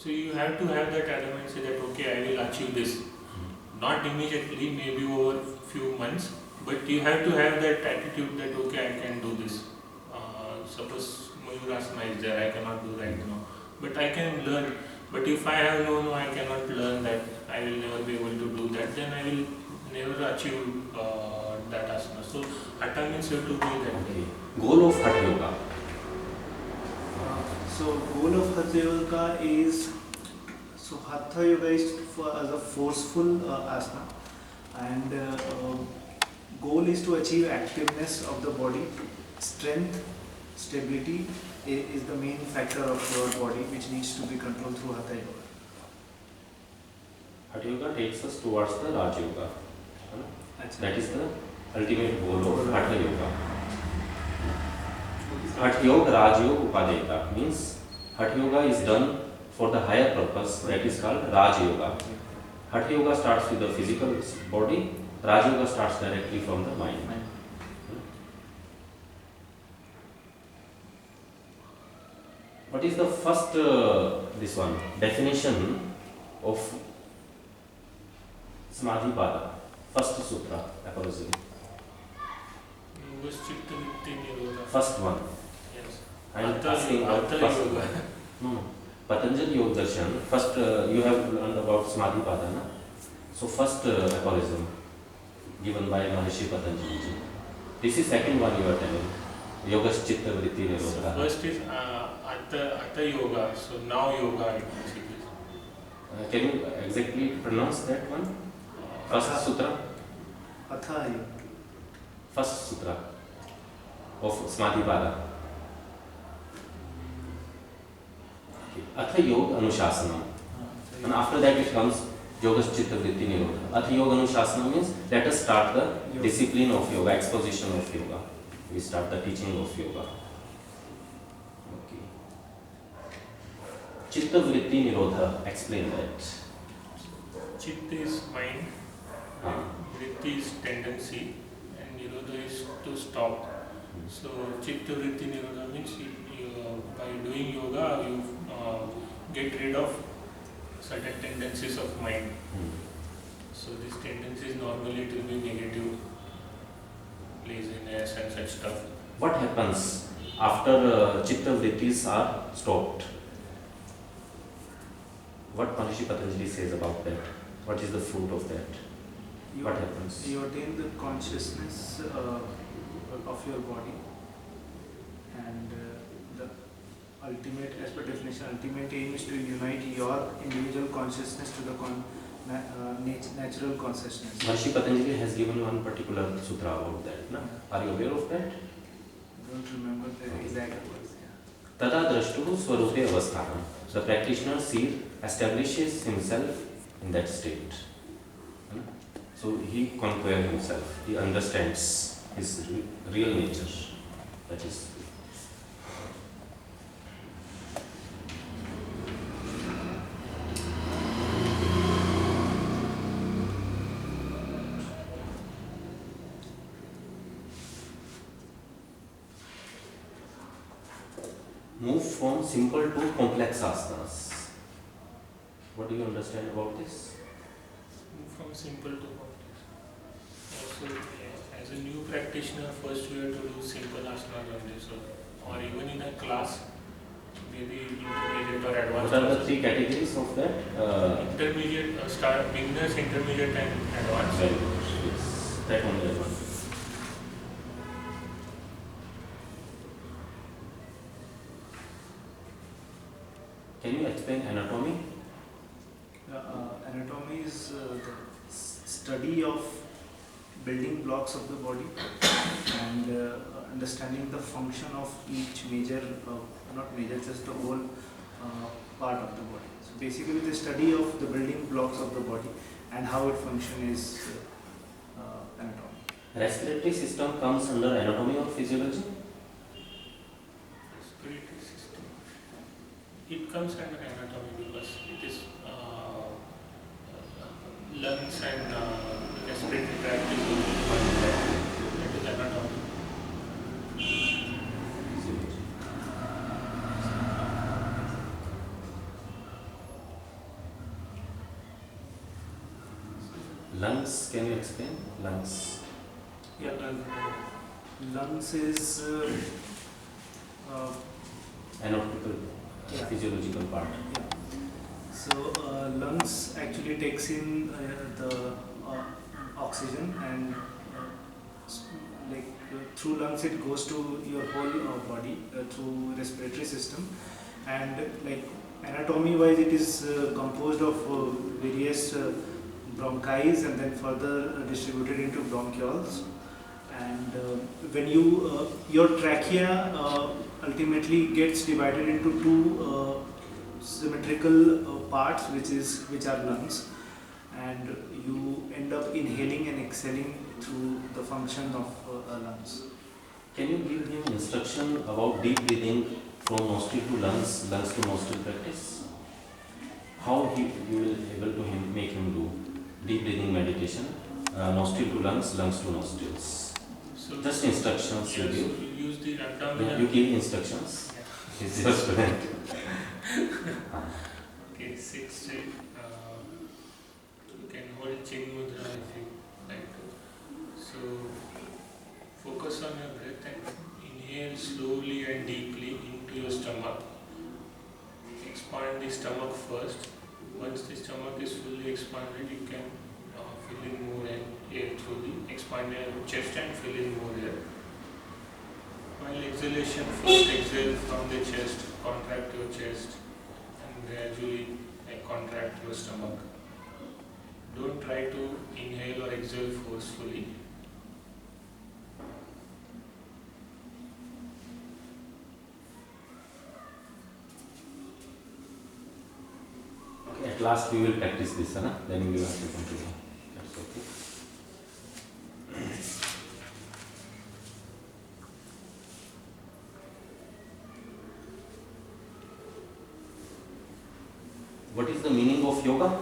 So you have to have that element, say that okay, I will achieve this. Not immediately, maybe over few months, but you have to have that attitude that okay, I can do this. Suppose Mayurasana is there, I cannot do right now, but I can learn. But if I have no, I cannot learn that, I will never be able to do that, then I will never achieve that asana. So Hatha means you have to be that way. Okay. Goal of Hatha Yoga. So goal of Hatha Yoga is, so Hatha Yoga is as a forceful asana, and goal is to achieve activeness of the body, strength, stability is the main factor of your body which needs to be controlled through Hatha Yoga. Hatha Yoga takes us towards the Raj Yoga. That is the ultimate goal of Hatha Yoga. Hatha Yoga, Raj Yoga, Upadeka means Hatha Yoga is done for the higher purpose, that is called Raj Yoga. Hatha Yoga starts with the physical body, Raj Yoga starts directly from the mind. What is the first definition of Samadhi Pada? First sutra, aphorism. Chitta Vritti Nirodha. First one. Yes. I am asking about Hatha first Yoga. one. No. Patanjali Yoga Darshan. First, you have learned about Samadhi Pada, na? So first aphorism given by Maharishi Patanjali ji. This is second one you are telling. Yoga Chitta Vritti Nirodha. First is Hatha Yoga, so now yoga basically. Can you exactly pronounce that one? First sutra? Hatha Yoga. First sutra of Samadhi Pada. Atha Yoga Anushasana. And after that it comes Yoga Chitta Vritti Nirodha. Atha Yoga Anushasana means let us start the discipline of yoga, exposition of yoga. We start the teaching of yoga. Okay. Chitta Vritti Nirodha, explain that. Chitta is mind, Vritti is tendency, and Nirodha is to stop. So Chitta Vritti Nirodha means by doing yoga you get rid of certain tendencies of mind. So these tendencies normally it will be negative, laziness and such stuff. What happens after Chitta Vrittis are stopped? What Maharishi Patanjali says about that? What is the fruit of that? What happens? You attain the consciousness of your body, and the ultimate, as per definition, ultimate aim is to unite your individual consciousness to the natural consciousness. Maharishi Patanjali has given one particular sutra about that. No? Are you aware of that? I don't remember the exact words. Tata drashtuhu swarupe avasthanam. The practitioner establishes himself in that state. So he conquers himself. He understands his real nature. That is. Move from simple to complex asanas. What do you understand about this? From simple to complex. So as a new practitioner, first we have to do simple asanas only. So, or even in a class, maybe intermediate or advanced. What are the three categories of that? Intermediate, start, beginners, intermediate and advanced. Very good. Yes, that only one. Can you explain anatomy? Anatomy is the study of building blocks of the body and understanding the function of each major, not major, just the whole part of the body. So basically the study of the building blocks of the body and how it functions is anatomy. Respiratory system comes under anatomy or physiology? Respiratory system. It comes under anatomy because it is lungs and respiratory tract is one that is anatomy. Lungs, can you explain? Lungs. Yeah, lungs is Anatomical, Yeah. physiological part. yeah. So lungs actually takes in the oxygen and through lungs it goes to your whole body through respiratory system, and like anatomy wise it is composed of various bronchi and then further distributed into bronchioles, and when you your trachea ultimately gets divided into two symmetrical parts which are lungs, and you end up inhaling and exhaling through the function of lungs. Can you give him instruction about deep breathing from nostril to lungs, lungs to nostril practice? How you will able to make him do deep breathing meditation, nostril to lungs, lungs to nostrils. So Just instructions you yes, give. you use the Yeah, abdominal. you give instructions. Yeah. He's your student. Okay, sit straight. You can hold chin mudra if you like to. So focus on your breath and inhale slowly and deeply into your stomach. Expand the stomach first. Once the stomach is fully expanded, you can fill in more air through the expanded chest and fill in more air. While exhalation, first exhale from the chest, contract your chest and gradually contract your stomach. Don't try to inhale or exhale forcefully. Okay, at last we will practice this, huh? Then we will have to continue. That's okay. What is the meaning of yoga?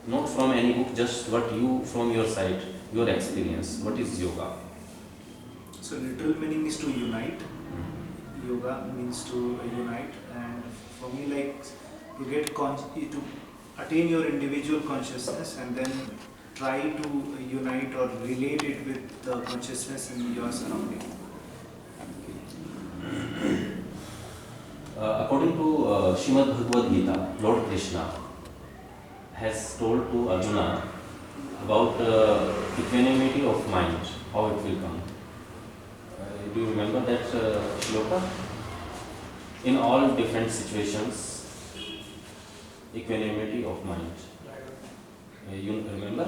Not from any book, just what you, from your side, your experience. What is yoga? So literal meaning is to unite. Yoga means to unite, and for me, like to get to attain your individual consciousness and then try to unite or relate it with the consciousness in your surrounding. According to Srimad Bhagavad Gita, Lord Krishna has told to Arjuna about equanimity of mind, how it will come. Do you remember that shloka? In all different situations, equanimity of mind. You remember?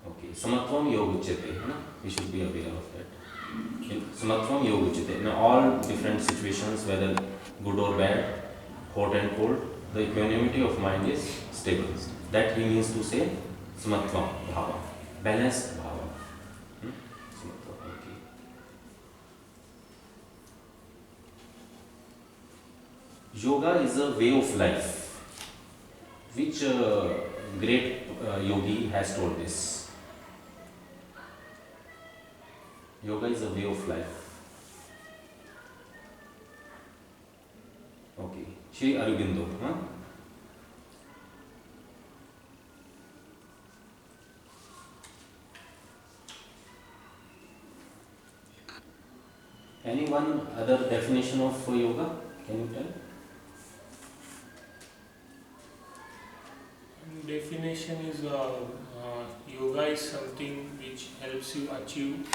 Okay. Samatvam yoga uchyate. We should be aware of that. Samatvam yoga uchyate. In all different situations, whether good or bad, hot and cold, the equanimity of mind is stable. That he means to say samatvam bhava, balanced bhava. Samatvam, okay. Yoga is a way of life. Which great yogi has told this? Yoga is a way of life. Okay, Shri Aurobindo. Any one other definition of yoga? Can you tell? Definition is yoga is something which helps you achieve.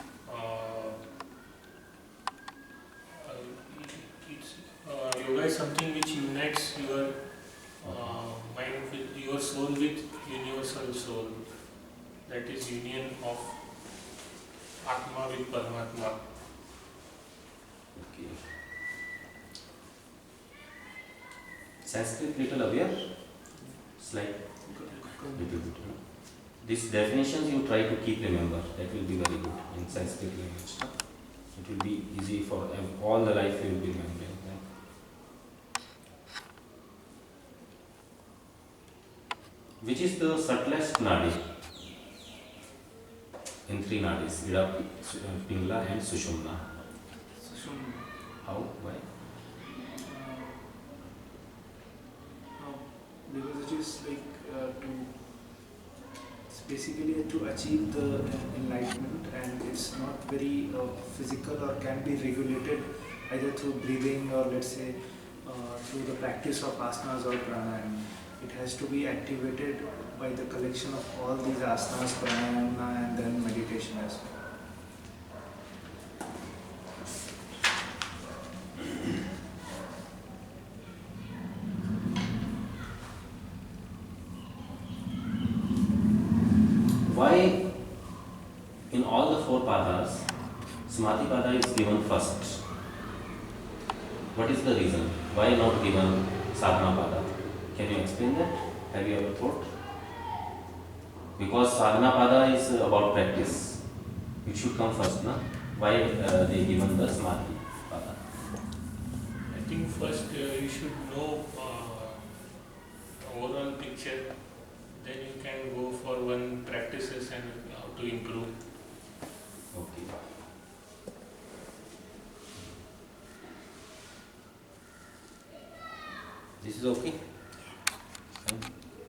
Yoga is something which unites your mind with your soul with universal soul. That is union of Atma with Paramatma. Okay. Sanskrit little aware? Slight. Little bit. These definitions you try to keep remember. That will be very good in Sanskrit language. It will be easy for all the life you will be remembering. Which is the subtlest nadi? In three nadis, Ida, Pingla and Sushumna. Sushumna. How? Why? Because it is like to basically to achieve the enlightenment, and it's not very physical or can be regulated either through breathing or let's say through the practice of asanas or pranayama. It has to be activated by the collection of all these asanas, pranayama, and then meditation as well. Why in all the four padas, Samadhi pada is given first? What is the reason? Why not given Sadhana pada? Can you explain that? Have you ever thought? Because Sadhana pada is about practice. It should come first, na? Why they given the Samadhi pada? I think first you should know overall picture, then you can go for one practices and how to improve. Okay. This is okay? Thank you.